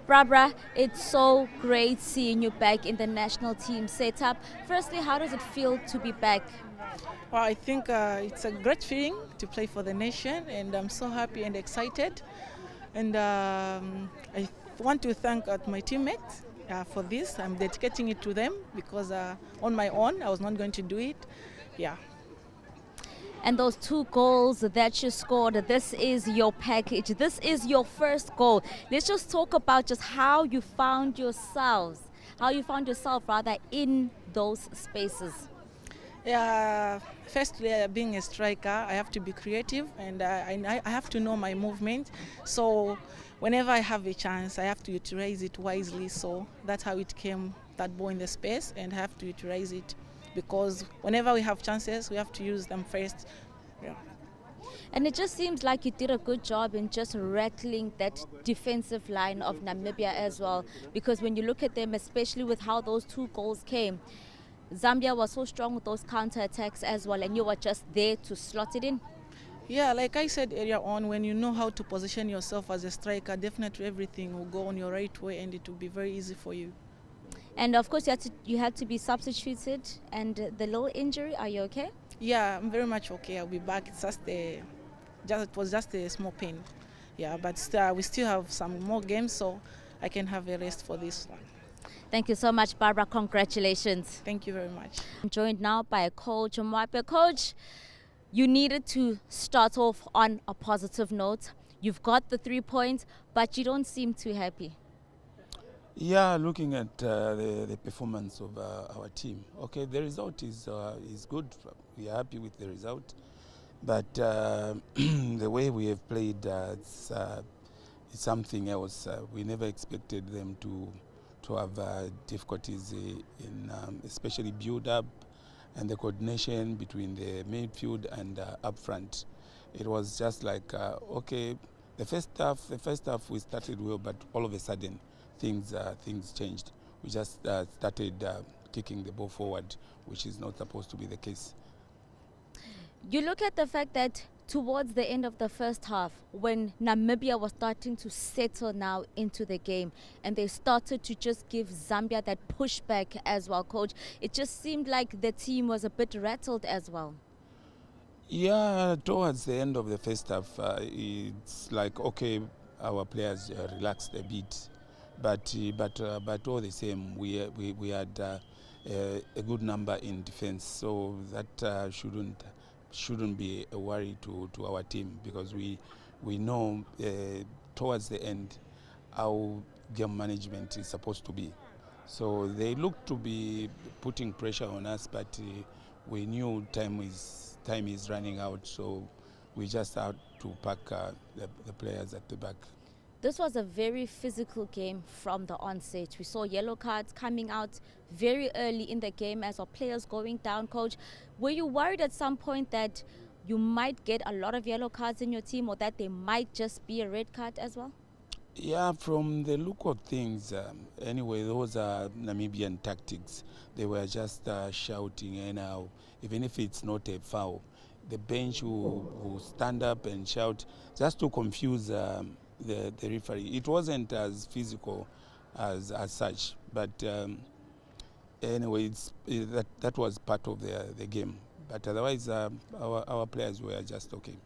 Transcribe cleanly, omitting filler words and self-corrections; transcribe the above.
Barbara, it's so great seeing you back in the national team setup. Firstly, how does it feel to be back? Well, I think it's a great feeling to play for the nation, and I'm so happy and excited. And I want to thank my teammates for this. I'm dedicating it to them because on my own, I was not going to do it. Yeah. And those 2 goals that you scored, this is your package. This is your first goal. Let's just talk about just how you found yourself rather in those spaces. Yeah, firstly, being a striker, I have to be creative and I have to know my movement. So whenever I have a chance, I have to utilize it wisely. So that's how it came, that ball in the space, and I have to utilize it because whenever we have chances, we have to use them first. Yeah. And it just seems like you did a good job in just rattling that defensive line of Namibia as well. Because when you look at them, especially with how those 2 goals came, Zambia was so strong with those counter-attacks as well, and you were just there to slot it in. Yeah, like I said earlier on, when you know how to position yourself as a striker, definitely everything will go on your right way and it will be very easy for you. And of course, you had to be substituted, and the little injury, are you okay? Yeah, I'm very much okay. I'll be back. It's it was just a small pain. Yeah, but we still have some more games, so I can have a rest for this one. Thank you so much, Barbara. Congratulations. Thank you very much. I'm joined now by Coach Mwape. Coach, you needed to start off on a positive note. You've got the 3 points, but you don't seem too happy. Yeah, looking at the performance of our team. Okay, the result is good. We are happy with the result, but the way we have played it's something else. We never expected them to have difficulties in especially build up and the coordination between the midfield and up front. It was just like okay, the first half we started well, but all of a sudden things changed. We just started kicking the ball forward, which is not supposed to be the case. You look at the fact that towards the end of the first half, when Namibia was starting to settle now into the game and they started to just give Zambia that pushback as well, Coach, it just seemed like the team was a bit rattled as well. Yeah, towards the end of the first half, it's like, okay, our players relaxed a bit. But all the same, we had a good number in defense, so that shouldn't be a worry to our team, because we know towards the end how game management is supposed to be. So they look to be putting pressure on us, but we knew time is running out, so we just had to pack the players at the back. This was a very physical game from the onset. We saw yellow cards coming out very early in the game as our players going down, Coach. Were you worried at some point that you might get a lot of yellow cards in your team, or that there might just be a red card as well? Yeah, from the look of things, anyway, those are Namibian tactics. They were just shouting anyhow, even if it's not a foul. The bench will stand up and shout just to confuse the referee. It wasn't as physical as such, but anyway, that was part of the game. But otherwise, our players were just okay.